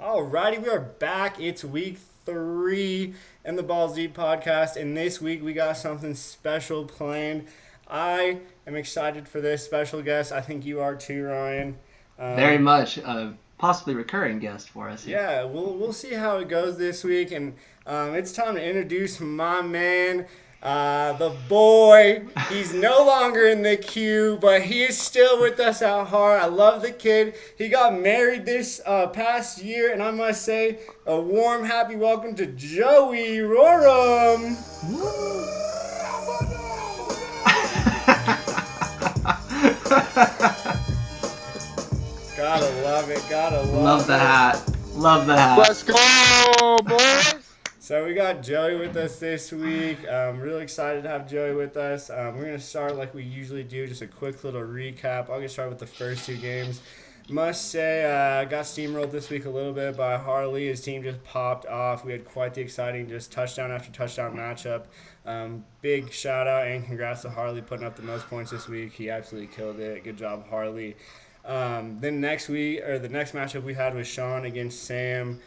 Alrighty, we are back. It's week 3 in the Balls Deep podcast, and this week we got something special planned. I am excited for this special guest. I think you are too, Ryan. Very much a possibly recurring guest for us here. Yeah, we'll see how it goes this week, and it's time to introduce my man, the boy. He's no longer in the queue, but he is still with us at heart. I love the kid. He got married this past year, and I must say, a warm, happy welcome to Joey Roram. Gotta love it. Gotta Love the it. hat. Love the hat. Let's go, boys! So we got Joey with us this week. I'm really excited to have Joey with us. We're going to start like we usually do, just a quick little recap. I'll get started with the first 2 games. Must say, got steamrolled this week a little bit by Harley. His team just popped off. We had quite the exciting just touchdown after touchdown matchup. Big shout out and congrats to Harley putting up the most points this week. He absolutely killed it. Good job, Harley. Then next week, or the next matchup we had was Sean against Sam.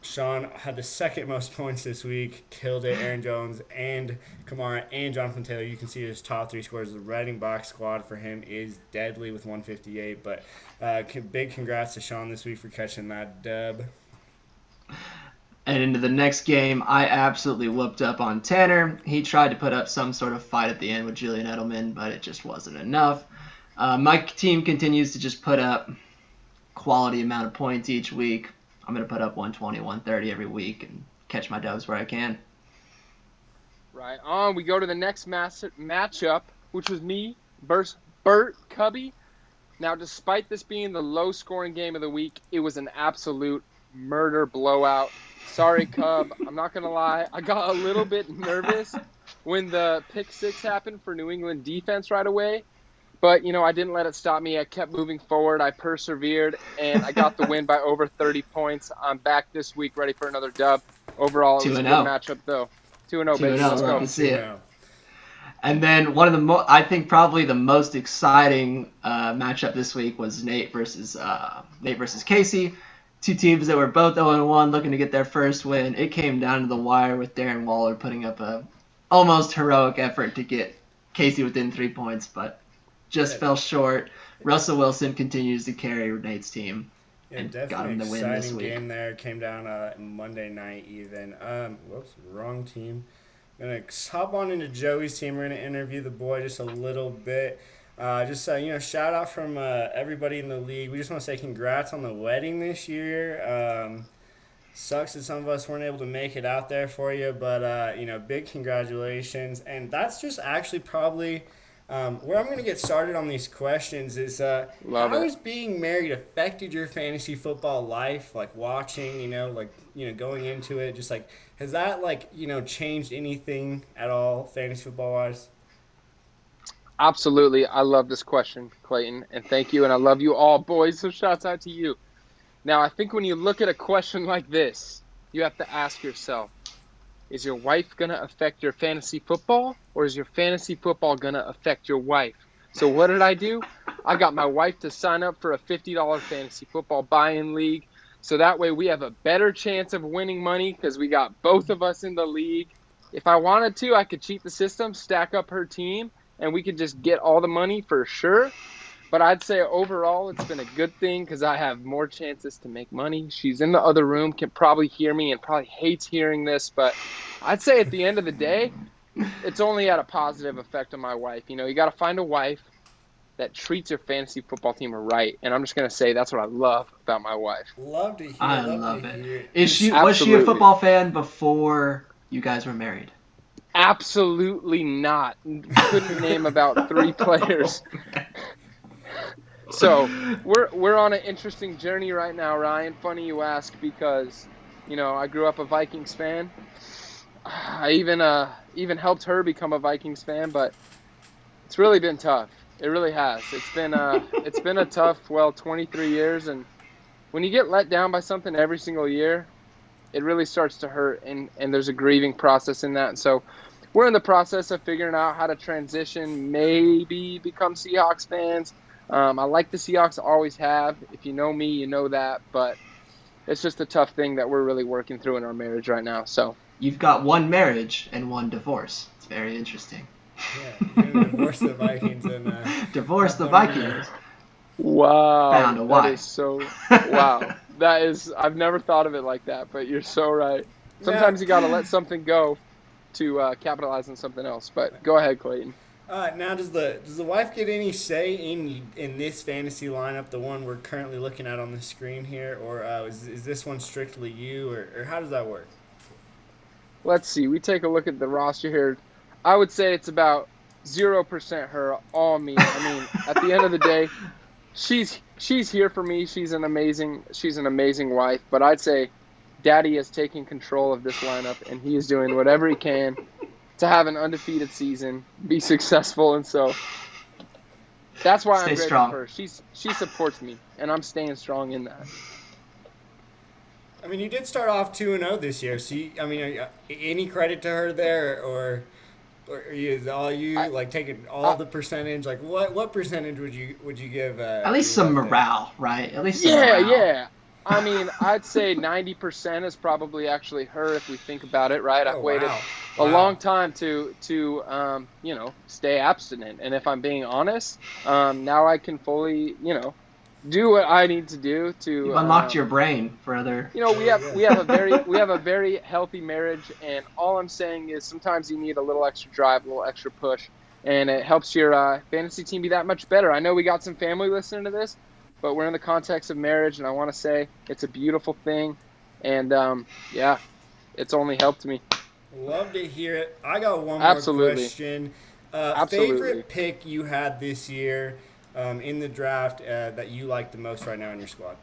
Sean had the second most points this week, killed it. Aaron Jones and Kamara and Jonathan Taylor. You can see his top 3 scores. The running back squad for him is deadly with 158. But big congrats to Sean this week for catching that dub. And into the next game, I absolutely whooped up on Tanner. He tried to put up some sort of fight at the end with Julian Edelman, but it just wasn't enough. My team continues to just put up quality amount of points each week. I'm going to put up 120, 130 every week and catch my dubs where I can. Right on. We go to the next matchup, which was me versus Bert Cubby. Now, despite this being the low-scoring game of the week, it was an absolute murder blowout. Sorry, Cub. I'm not going to lie. I got a little bit nervous when the pick 6 happened for New England defense right away. But, I didn't let it stop me. I kept moving forward. I persevered, and I got the win by over 30 points. I'm back this week ready for another dub. Overall, it was a good matchup, though. 2-0, baby. Let's go. Love to see it. And then one of the I think probably the most exciting matchup this week was Nate versus Casey. 2 teams that were both 0-1 looking to get their first win. It came down to the wire with Darren Waller putting up a almost heroic effort to get Casey within 3 points, but just fell short. Russell Wilson continues to carry Nate's team. And got him the win this week. Game there. Came down Monday night even. Whoops, wrong team. Gonna hop on into Joey's team. We're gonna interview the boy just a little bit. Shout out from everybody in the league. We just want to say congrats on the wedding this year. Sucks that some of us weren't able to make it out there for you, but big congratulations. And that's just actually probably where I'm going to get started on these questions is how has being married affected your fantasy football life? Like watching, going into it, just like, has that changed anything at all fantasy football wise? Absolutely. I love this question, Clayton, and thank you. And I love you all, boys. So shouts out to you. Now, I think when you look at a question like this, you have to ask yourself, is your wife going to affect your fantasy football, or is your fantasy football going to affect your wife? So what did I do? I got my wife to sign up for a $50 fantasy football buy-in league. So that way we have a better chance of winning money because we got both of us in the league. If I wanted to, I could cheat the system, stack up her team, and we could just get all the money for sure. But I'd say overall it's been a good thing because I have more chances to make money. She's in the other room, can probably hear me and probably hates hearing this. But I'd say at the end of the day, it's only had a positive effect on my wife. You got to find a wife that treats your fantasy football team right. And I'm just going to say that's what I love about my wife. Love to hear. I love it. Was she a football fan before you guys were married? Absolutely not. Couldn't name about 3 players. So we're on an interesting journey right now, Ryan. Funny you ask because, I grew up a Vikings fan. I even helped her become a Vikings fan, but it's really been tough. It really has. It's been a tough 23 years, and when you get let down by something every single year, it really starts to hurt, and there's a grieving process in that. And so we're in the process of figuring out how to transition, maybe become Seahawks fans. I like the Seahawks, always have. If you know me, you know that. But it's just a tough thing that we're really working through in our marriage right now. So You've got one marriage and one divorce. It's very interesting. Yeah, you're gonna divorce the Vikings and Divorce the have fun with Vikings. it. wow, Found a that wife. is so wow. That is, I've never thought of it like that, but you're so right. Sometimes you got to let something go to capitalize on something else. But go ahead, Clayton. Now, does the wife get any say in this fantasy lineup, the one we're currently looking at on the screen here, or is this one strictly you, or how does that work? Let's see. We take a look at the roster here. I would say it's about 0% her, all me. I mean, at the end of the day, she's here for me. She's an amazing wife. But I'd say Daddy is taking control of this lineup, and he is doing whatever he can to have an undefeated season, be successful, and so that's why Stay I'm grateful strong. for her. She supports me, and I'm staying strong in that. I mean, you did start off 2-0 this year, so any credit to her there, or is all you like taking all the percentage? Like, what percentage would you give? At least your some wife there? morale, right? At least some Yeah, morale. yeah. I mean, I'd say 90% is probably actually her if we think about it, right? I've Oh, waited wow. a Wow. long time to stay abstinent, and if I'm being honest, now I can fully, do what I need to do to. You've unlocked your brain for other. We have a very healthy marriage, and all I'm saying is sometimes you need a little extra drive, a little extra push, and it helps your fantasy team be that much better. I know we got some family listening to this, but we're in the context of marriage, and I want to say it's a beautiful thing, and it's only helped me. Love to hear it. I got one more Absolutely. question. Absolutely. Favorite pick you had this year in the draft that you like the most right now in your squad?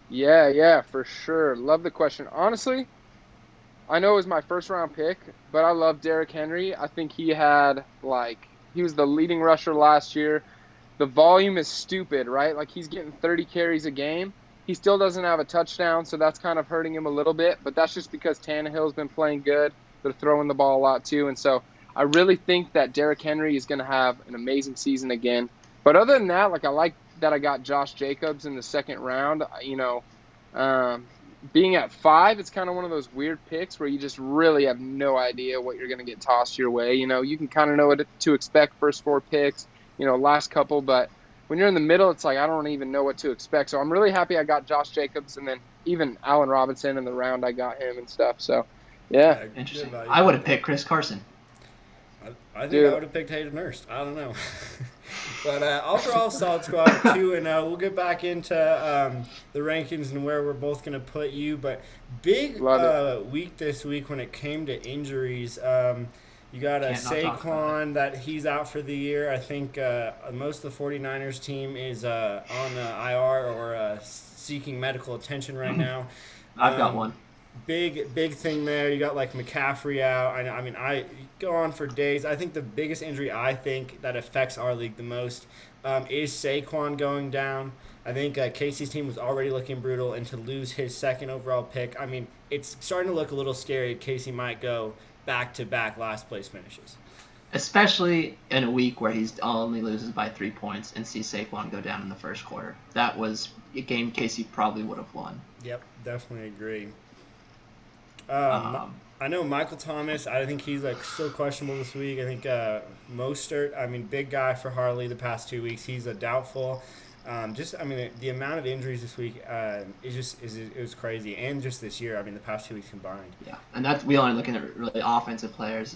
Yeah, for sure. Love the question. Honestly, I know it was my first round pick, but I love Derrick Henry. I think he was the leading rusher last year. The volume is stupid, right? Like, he's getting 30 carries a game. He still doesn't have a touchdown, so that's kind of hurting him a little bit, but that's just because Tannehill's been playing good. They're throwing the ball a lot too, and so I really think that Derrick Henry is going to have an amazing season again. But other than that, I like that I got Josh Jacobs in the second round. Being at 5, it's kind of one of those weird picks where you just really have no idea what you're going to get tossed your way. You can kind of know what to expect first 4 picks, last couple, but when you're in the middle, it's like I don't even know what to expect. So I'm really happy I got Josh Jacobs, and then even Allen Robinson in the round, I got him and stuff. So, yeah. Interesting. Good value. I would have picked Chris Carson. I think Dude. I would have picked Hayden Hurst. I don't know. But overall, solid squad, 2-0. We'll get back into the rankings and where we're both going to put you. But big week this week when it came to injuries. You got Can't not talk about Saquon that he's out for the year. I think most of the 49ers team is on IR or seeking medical attention right now. I've got one. Big thing there. You got McCaffrey out. I go on for days. I think the biggest injury I think that affects our league the most is Saquon going down. I think Casey's team was already looking brutal, and to lose his second overall pick, it's starting to look a little scary. Casey might go back-to-back last place finishes. Especially in a week where he only loses by 3 points and sees Saquon go down in the first quarter. That was a game Casey probably would have won. Yep, definitely agree. I know Michael Thomas. I think he's still questionable this week. I think Mostert. Big guy for Harley the past 2 weeks. He's a doubtful. The amount of injuries this week it was crazy, and just this year. The past 2 weeks combined. Yeah, and we only looking at really offensive players.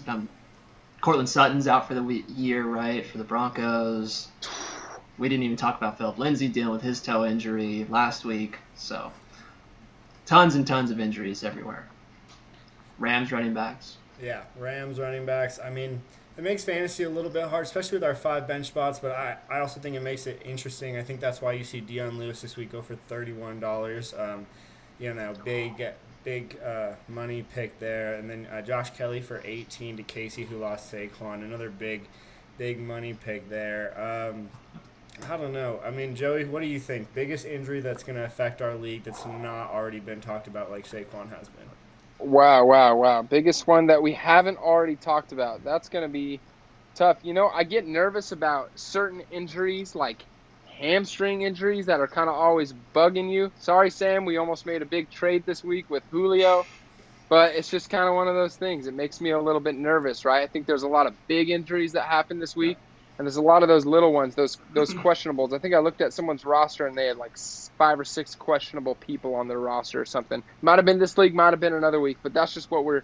Cortland Sutton's out for the year, right, for the Broncos. We didn't even talk about Philip Lindsay dealing with his toe injury last week. So, tons and tons of injuries everywhere. Rams running backs. Yeah, Rams running backs. It makes fantasy a little bit hard, especially with our 5 bench spots, but I also think it makes it interesting. I think that's why you see Dion Lewis this week go for $31. Big money pick there. And then Josh Kelly for $18 to Casey, who lost Saquon. Another big money pick there. I don't know. Joey, what do you think? Biggest injury that's going to affect our league that's not already been talked about like Saquon has been? Wow. Biggest one that we haven't already talked about. That's going to be tough. I get nervous about certain injuries like hamstring injuries that are kind of always bugging you. Sorry, Sam, we almost made a big trade this week with Julio, but it's just kind of one of those things. It makes me a little bit nervous, right? I think there's a lot of big injuries that happen this week, and there's a lot of those little ones, those questionables. I think I looked at someone's roster, and they had like 5 or 6 questionable people on their roster or something. Might have been this league, might have been another week, but that's just what we're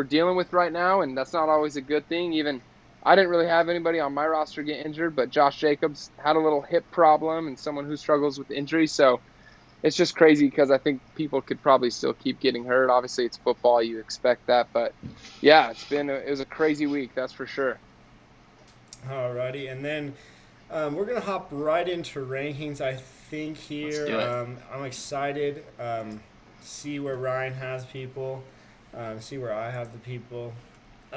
dealing with right now, and that's not always a good thing. Even I didn't really have anybody on my roster get injured, but Josh Jacobs had a little hip problem and someone who struggles with injury. So it's just crazy because I think people could probably still keep getting hurt. Obviously, it's football. You expect that. But, yeah, it was a crazy week, that's for sure. Alrighty, and then we're going to hop right into rankings, I think, here. Let's do it. I'm excited see where Ryan has people, see where I have the people.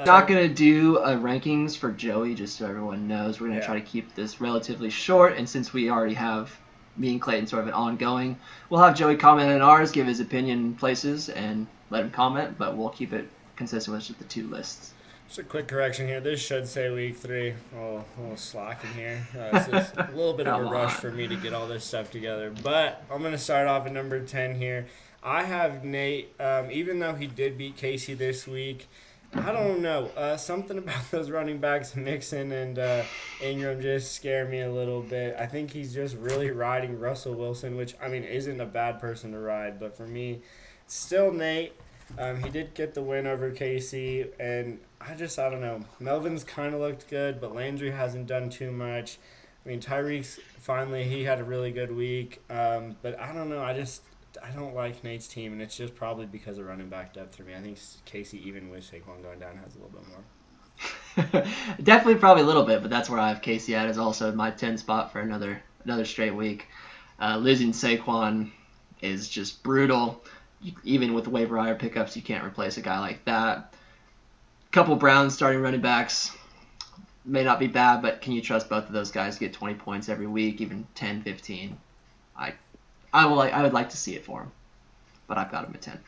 Not going to do rankings for Joey, just so everyone knows. We're going to try to keep this relatively short, and since we already have me and Clayton sort of an ongoing, we'll have Joey comment on ours, give his opinion places, and let him comment, but we'll keep it consistent with just the 2 lists. Just a quick correction here. This should say week 3. Oh, a little slack in here. It's just a little bit of a rush for me to get all this stuff together. But I'm going to start off at number 10 here. I have Nate, even though he did beat Casey this week. I don't know. Something about those running backs, Mixon and Ingram, just scare me a little bit. I think he's just really riding Russell Wilson, which, I mean, isn't a bad person to ride. But for me, still Nate. He did get the win over Casey, and I don't know. Melvin's kind of looked good, but Landry hasn't done too much. I mean, Tyreek's finally, he had a really good week. But I don't know. I don't like Nate's team, and it's just probably because of running back depth for me. I think Casey, even with Saquon going down, has a little bit more. Definitely probably a little bit, but that's where I have Casey at, is also my 10 spot for another straight week. Losing Saquon is just brutal. Even with waiver wire pickups, you can't replace a guy like that. Couple Browns starting running backs may not be bad, but can you trust both of those guys to get 20 points every week, even 10, 15? I would like to see it for him, but I've got him at 10.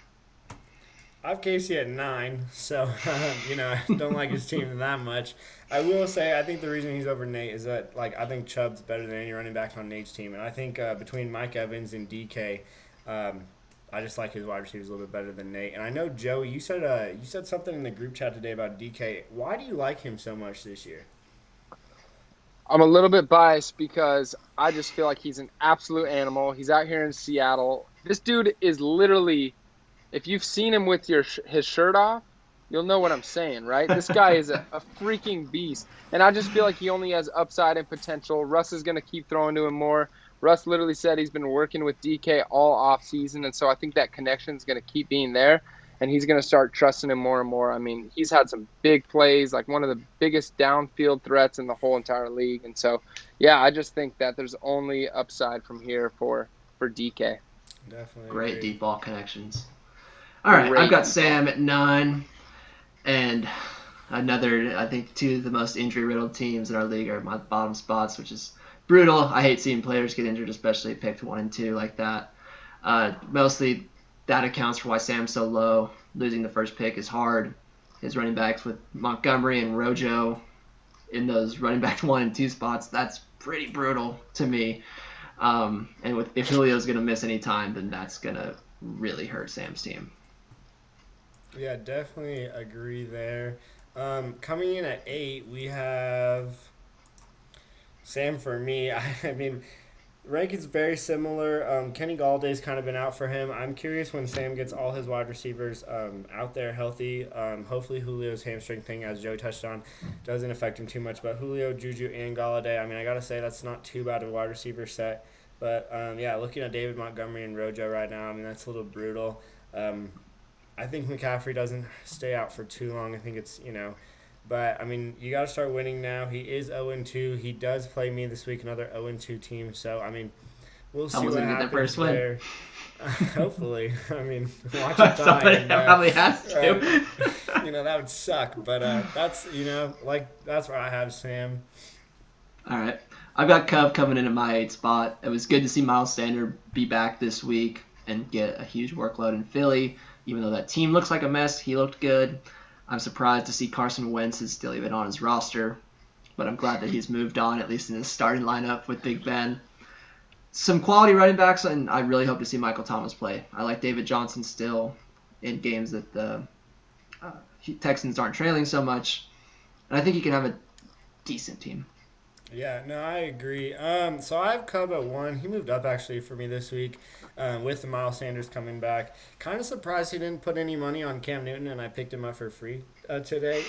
I have Casey at 9, so I don't like his team that much. I will say I think the reason he's over Nate is that I think Chubb's better than any running back on Nate's team, and I think between Mike Evans and DK, I just like his wide receivers a little bit better than Nate. And I know Joey, you said something in the group chat today about DK. Why do you like him so much this year? I'm a little bit biased because I just feel like he's an absolute animal. He's out here in Seattle. This dude is literally, if you've seen him with his shirt off, you'll know what I'm saying, right? This guy is a freaking beast. And I just feel like he only has upside and potential. Russ is going to keep throwing to him more. Russ literally said he's been working with DK all offseason, and so I think that connection is going to keep being there. And he's going to start trusting him more and more. I mean, he's had some big plays, like one of the biggest downfield threats in the whole entire league. And so, yeah, I just think that there's only upside from here for DK. Definitely. Great deep ball connections. All right, I've got Sam at 9. And another, I think 2 of the most injury-riddled teams in our league are my bottom spots, which is brutal. I hate seeing players get injured, especially picked 1 and 2 like that. Mostly that accounts for why Sam's so low. Losing the first pick is hard. His running backs with Montgomery and Rojo in those running back 1 and 2 spots, that's pretty brutal to me. And if Julio's going to miss any time, then that's going to really hurt Sam's team. Yeah, definitely agree there. Coming in at 8, we have Sam for me. I mean, rank is very similar. Kenny Galladay's kind of been out for him. I'm curious when Sam gets all his wide receivers out there healthy. Hopefully Julio's hamstring thing, as Joe touched on, doesn't affect him too much. But Julio, Juju, and Galladay, I mean, I got to say that's not too bad of a wide receiver set. But, looking at David Montgomery and Rojo right now, I mean, that's a little brutal. I think McCaffrey doesn't stay out for too long. I think it's, But, I mean, you got to start winning now. He is 0-2. He does play me this week, another 0-2 team. So, I mean, we'll see what happens there. Hopefully. I mean, watch it die. Somebody probably has to. That would suck. But that's, that's where I have Sam. All right. I've got Cub coming in at my 8th spot. It was good to see Miles Sanders be back this week and get a huge workload in Philly. Even though that team looks like a mess, he looked good. I'm surprised to see Carson Wentz is still even on his roster, but I'm glad that he's moved on, at least in his starting lineup with Big Ben. some quality running backs, and I really hope to see Michael Thomas play. I like David Johnson still in games that the Texans aren't trailing so much, and I think he can have a decent team. Yeah, no, I agree. So I have Cub at 1. He moved up actually for me this week, with the Miles Sanders coming back. Kind of surprised he didn't put any money on Cam Newton, and I picked him up for free today.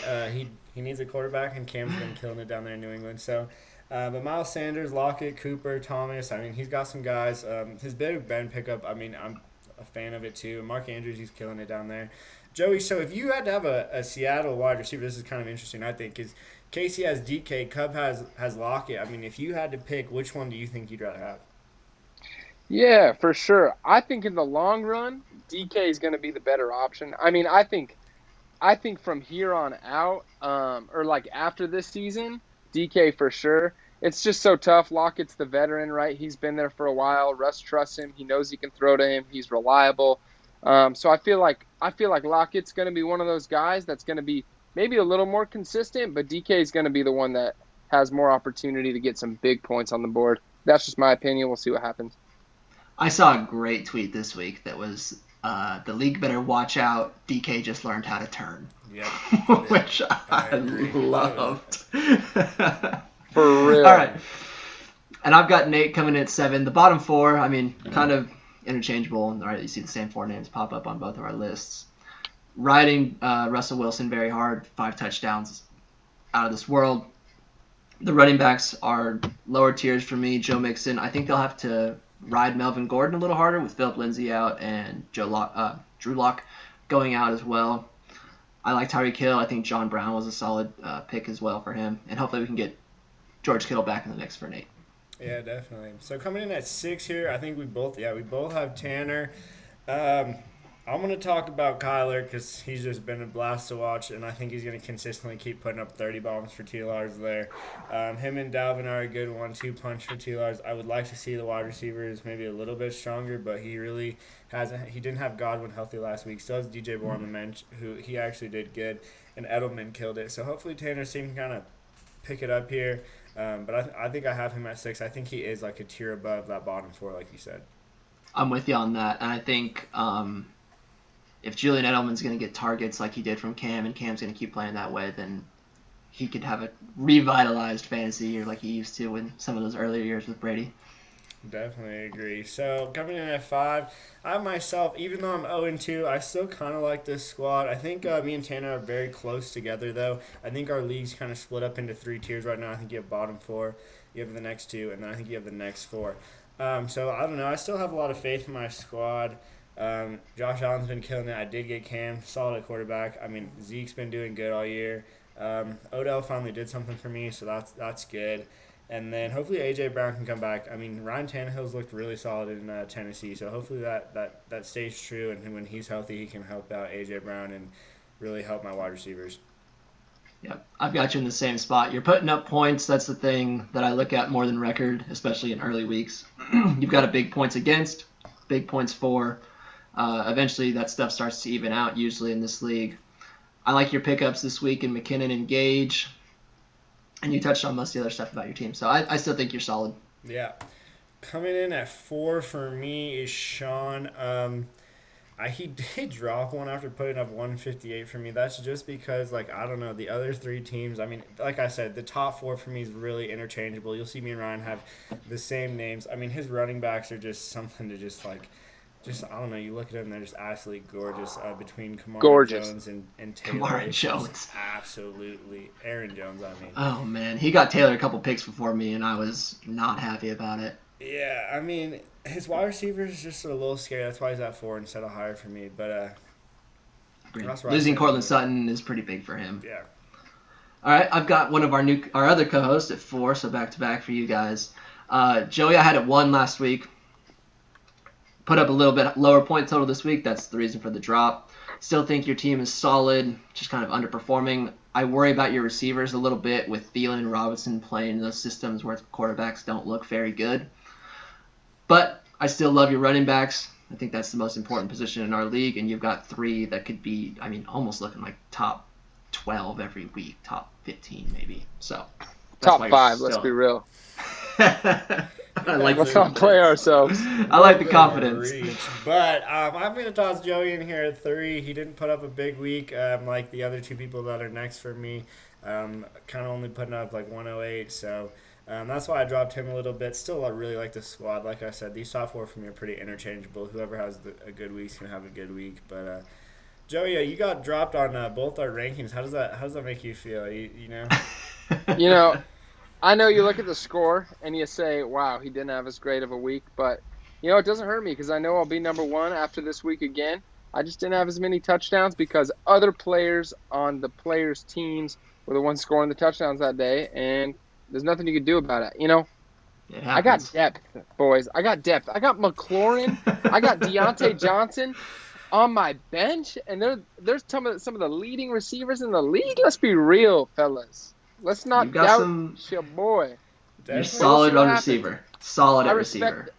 He needs a quarterback, and Cam's been killing it down there in New England. So, but Miles Sanders, Lockett, Cooper, Thomas. I mean, he's got some guys. His Big Ben pickup. I mean, I'm a fan of it too. Mark Andrews, he's killing it down there. Joey, so if you had to have a Seattle wide receiver, this is kind of interesting, I think, is Casey has DK, Cub has Lockett. I mean, if you had to pick, which one do you think you'd rather have? Yeah, for sure. I think in the long run, DK is going to be the better option. I mean, I think from here on out, or like after this season, DK for sure. It's just so tough. Lockett's the veteran, right? He's been there for a while. Russ trusts him. He knows he can throw to him. He's reliable. So I feel like Lockett's going to be one of those guys that's going to be maybe a little more consistent, but DK is going to be the one that has more opportunity to get some big points on the board. That's just my opinion. We'll see what happens. I saw a great tweet this week that was the league better watch out. DK just learned how to turn. Yep. Which I loved. For real. All right. And I've got Nate coming in at 7. The bottom 4, I mean, kind of interchangeable. All right, you see the same 4 names pop up on both of our lists. Riding Russell Wilson very hard, 5 touchdowns, out of this world. The running backs are lower tiers for me. Joe Mixon, I think they'll have to ride Melvin Gordon a little harder with Philip Lindsay out and Drew Lock going out as well. I like Tyreek Hill. I think John Brown was a solid pick as well for him. And hopefully we can get George Kittle back in the mix for Nate. Yeah, definitely. So coming in at 6 here, I think we both have Tanner. I'm going to talk about Kyler because he's just been a blast to watch, and I think he's going to consistently keep putting up 30 bombs for TLRs there. Him and Dalvin are a good 1-2 punch for TLRs. I would like to see the wide receivers maybe a little bit stronger, but he really hasn't. He didn't have Godwin healthy last week. Still has DJ Moore on the bench, who he actually did good, and Edelman killed it. So hopefully Tanner's team can kind of pick it up here. But I think I have him at 6. I think he is like a tier above that bottom 4, like you said. I'm with you on that, and I think if Julian Edelman's going to get targets like he did from Cam, and Cam's going to keep playing that way, then he could have a revitalized fantasy year like he used to in some of those earlier years with Brady. Definitely agree. So coming in at 5, I myself, even though I'm 0-2, I still kind of like this squad. I think me and Tanner are very close together, though. I think our league's kind of split up into 3 tiers right now. I think you have bottom 4, you have the next 2, and then I think you have the next 4. So I don't know. I still have a lot of faith in my squad. Josh Allen's been killing it. I did get Cam, solid at quarterback. I mean, Zeke's been doing good all year. Odell finally did something for me, so that's good. And then hopefully A.J. Brown can come back. I mean, Ryan Tannehill's looked really solid in Tennessee, so hopefully that stays true, and when he's healthy, he can help out A.J. Brown and really help my wide receivers. Yep, I've got you in the same spot. You're putting up points. That's the thing that I look at more than record, especially in early weeks. You've got a big points against, big points for. Eventually, that stuff starts to even out, usually in this league. I like your pickups this week in McKinnon and Gage. And you touched on most of the other stuff about your team. So I still think you're solid. Yeah. Coming in at 4 for me is Sean. He did drop one after putting up 158 for me. That's just because, I don't know, the other 3 teams, I mean, like I said, the top 4 for me is really interchangeable. You'll see me and Ryan have the same names. I mean, his running backs are just something to just I don't know, you look at them, they're just absolutely gorgeous between Kamara Jones and Taylor. Kamara Jones. Absolutely. Aaron Jones, I mean. Oh, man. He got Taylor a couple picks before me, and I was not happy about it. Yeah, I mean, his wide receivers is just a little scary. That's why he's at 4 instead of higher for me. But losing Cortland Sutton is pretty big for him. Yeah. All right, I've got one of our other co-hosts at 4, so back-to-back for you guys. Joey, I had it 1 last week. Put up a little bit lower point total this week. That's the reason for the drop. Still think your team is solid, just kind of underperforming. I worry about your receivers a little bit with Thielen and Robinson playing in those systems where quarterbacks don't look very good. But I still love your running backs. I think that's the most important position in our league, and you've got 3 that could be, I mean, almost looking like top 12 every week, top 15 maybe. So top 5, let's be real. I like Let's the not play ourselves. I like the confidence. But I'm going to toss Joey in here at 3. He didn't put up a big week like the other two people that are next for me. Kind of only putting up like 108. So that's why I dropped him a little bit. Still, I really like the squad. Like I said, these top 4 for me are pretty interchangeable. Whoever has a good week is going to have a good week. But Joey, you got dropped on both our rankings. How does that make you feel? You know? You know, I know you look at the score and you say, wow, he didn't have as great of a week. But, you know, it doesn't hurt me because I know I'll be number 1 after this week again. I just didn't have as many touchdowns because other players on the players' teams were the ones scoring the touchdowns that day, and there's nothing you can do about it. You know, I got depth, boys. I got depth. I got McLaurin. I got Deontay Johnson on my bench, and there's some of the leading receivers in the league. Let's be real, fellas. Let's not doubt your boy. You're solid on receiver. Solid at receiver.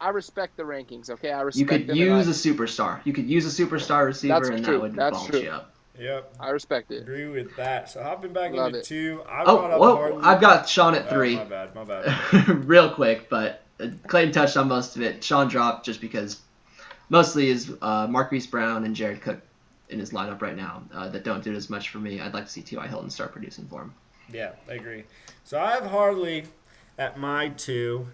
I respect the rankings, okay? You could use a superstar. You could use a superstar receiver, and that would bump you up. Yep. I respect it. Agree with that. So hopping back into 2. I've got Sean at 3. My bad. Real quick, but Clayton touched on most of it. Sean dropped just because mostly is Marquise Brown and Jared Cook in his lineup right now that don't do as much for me. I'd like to see T.Y. Hilton start producing for him. Yeah, I agree. So I have Harley at my 2.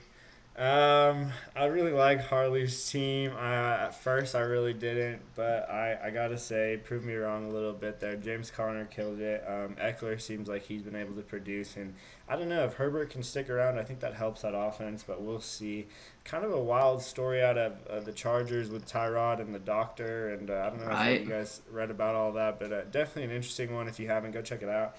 I really like Harley's team. At first, I really didn't, but I gotta say, proved me wrong a little bit there. James Conner killed it. Eckler seems like he's been able to produce, and I don't know if Herbert can stick around. I think that helps that offense, but we'll see. Kind of a wild story out of the Chargers with Tyrod and the doctor, and I don't know if you guys read about all that, but definitely an interesting one. If you haven't, go check it out.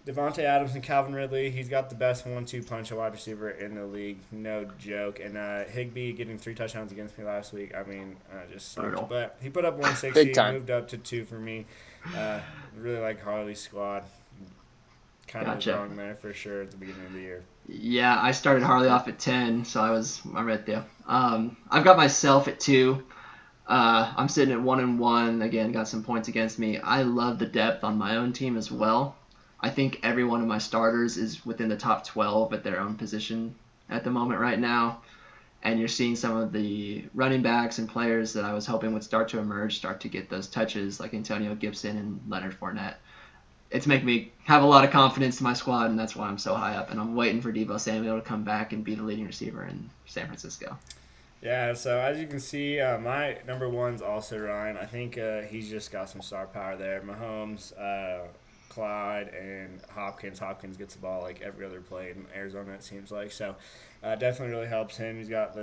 Devontae Adams and Calvin Ridley, he's got the best 1-2 punch at wide receiver in the league, no joke. And Higbee getting 3 touchdowns against me last week, I mean, just sucks. But he put up 160, moved up to 2 for me. Really like Harley's squad. Kind of wrong there for sure at the beginning of the year. Yeah, I started Harley off at 10, so I'm right there. I've got myself at 2. I'm sitting at 1-1. Again, got some points against me. I love the depth on my own team as well. I think every one of my starters is within the top 12 at their own position at the moment right now. And you're seeing some of the running backs and players that I was hoping would start to emerge, start to get those touches like Antonio Gibson and Leonard Fournette. It's making me have a lot of confidence in my squad, and that's why I'm so high up. And I'm waiting for Deebo Samuel to come back and be the leading receiver in San Francisco. Yeah, so as you can see, my number 1's also Ryan. I think he's just got some star power there. Mahomes, Clyde, and Hopkins. Hopkins gets the ball like every other play in Arizona, it seems like. So definitely really helps him. He's got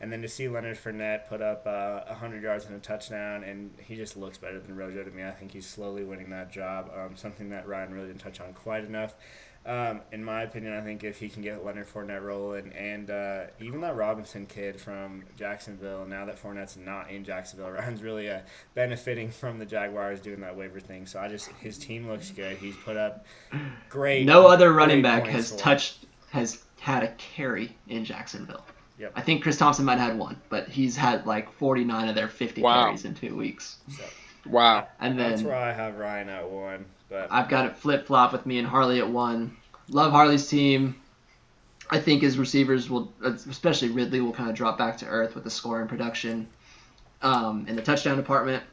and then to see Leonard Fournette put up 100 yards and a touchdown, and he just looks better than Rojo to me. I think he's slowly winning that job, something that Ryan really didn't touch on quite enough. In my opinion, I think if he can get Leonard Fournette rolling, and even that Robinson kid from Jacksonville, now that Fournette's not in Jacksonville, Ryan's really benefiting from the Jaguars doing that waiver thing. So his team looks good. He's put up great. No other running back has had a carry in Jacksonville. Yep. I think Chris Thompson might have had one, but he's had like 49 of their 50 carries in 2 weeks. So, wow. And then that's where I have Ryan at 1. But I've got it flip-flop with me and Harley at 1. Love Harley's team. I think his receivers will, especially Ridley, will kind of drop back to earth with the scoring production in the touchdown department,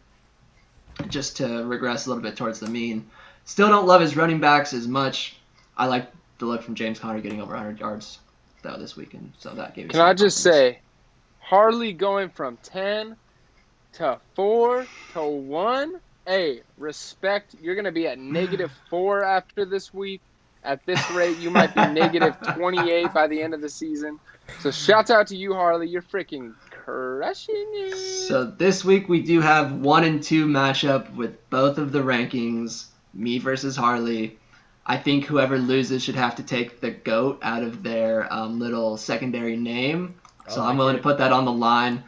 just to regress a little bit towards the mean. Still don't love his running backs as much. I like the look from James Conner getting over 100 yards though this weekend, so that gave me. Can I just say, Harley going from 10 to 4 to 1. Hey, respect. You're gonna be at -4 after this week. At this rate, you might be -28 by the end of the season. So shouts out to you, Harley. You're freaking crushing it. So this week we do have 1 and 2 matchup with both of the rankings, me versus Harley. I think whoever loses should have to take the GOAT out of their little secondary name. So I'm willing to put that on the line.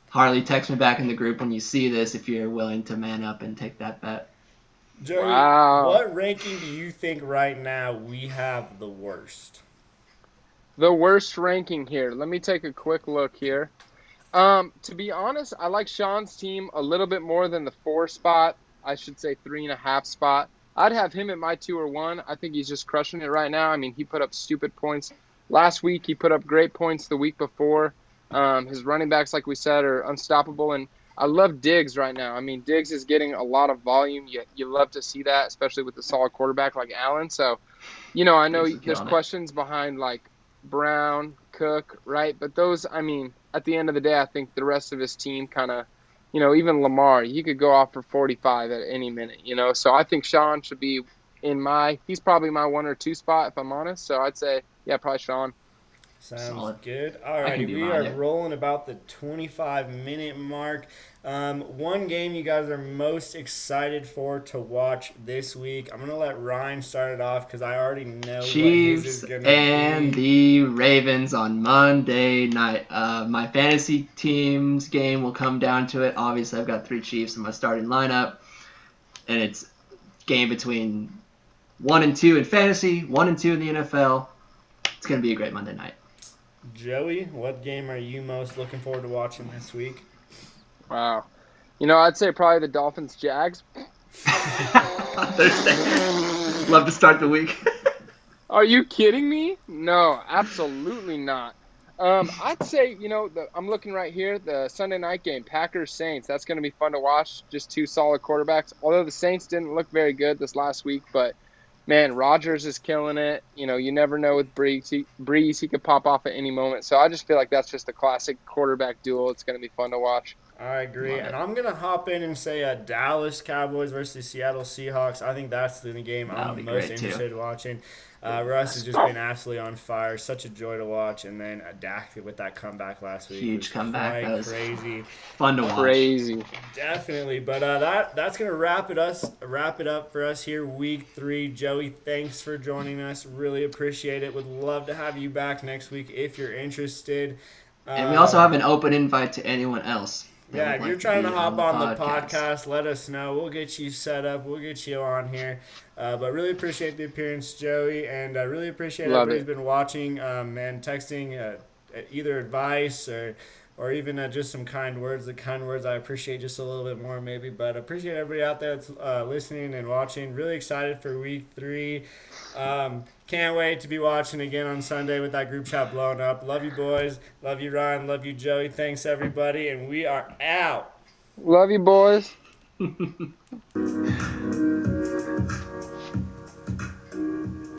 Harley, text me back in the group when you see this if you're willing to man up and take that bet. Joey, what ranking do you think right now we have the worst? The worst ranking here. Let me take a quick look here. To be honest, I like Sean's team a little bit more than the 4 spot. I should say 3.5 spot. I'd have him at my 2 or 1. I think he's just crushing it right now. I mean, he put up stupid points last week he put up great points the week before. His running backs, like we said, are unstoppable, and I love Diggs right now. I mean, Diggs is getting a lot of volume. You love to see that, especially with a solid quarterback like Allen. So, I know Diggs is there's killing it. questions behind like Brown, Cook, right? But those, I mean, at the end of the day, I think the rest of his team kind of, even Lamar, he could go off for 45 at any minute, So I think Sean should be he's probably my 1 or 2 spot if I'm honest. So I'd say, yeah, probably Sean. Sounds Solid. good. I can Alrighty, do we mine are there. rolling about the 25-minute mark. One game you guys are most excited for to watch this week. I'm gonna let Ryan start it off because I already know what his is Chiefs gonna and be. the Ravens on Monday night. My fantasy team's game will come down to it. Obviously, I've got 3 Chiefs in my starting lineup, and it's game between 1 and 2 in fantasy, 1 and 2 in the NFL. It's gonna be a great Monday night. Joey, what game are you most looking forward to watching this week? Wow. I'd say probably the Dolphins Jags. Thursday. Love to start the week. Are you kidding me? No, absolutely not. I'd say, I'm looking right here, the Sunday night game, Packers Saints. That's going to be fun to watch. Just 2 solid quarterbacks. Although the Saints didn't look very good this last week, but man, Rodgers is killing it. You never know with Breeze, he could pop off at any moment. So I just feel like that's just a classic quarterback duel. It's going to be fun to watch. I agree, Love and it. I'm gonna hop in and say Dallas Cowboys versus Seattle Seahawks. I think that's the game That'll be I'm most great, too. interested in watching. Russ has just been absolutely on fire, such a joy to watch, and then Dak with that comeback last week Huge was comeback. quite That was crazy. fun to watch. Crazy. Definitely, but that's gonna wrap it up for us here, week 3. Joey, thanks for joining us. Really appreciate it. Would love to have you back next week if you're interested. And we also have an open invite to anyone else. that Yeah, would if like you're trying to be hop on the podcast, let us know. We'll get you set up. We'll get you on here. But really appreciate the appearance, Joey, and I really appreciate Love everybody's it. been watching and texting either advice or even just some kind words. The kind words I appreciate just a little bit more maybe, but appreciate everybody out there that's listening and watching. Really excited for week 3. Can't wait to be watching again on Sunday with that group chat blowing up. Love you, boys. Love you, Ryan. Love you, Joey. Thanks, everybody. And we are out. Love you, boys.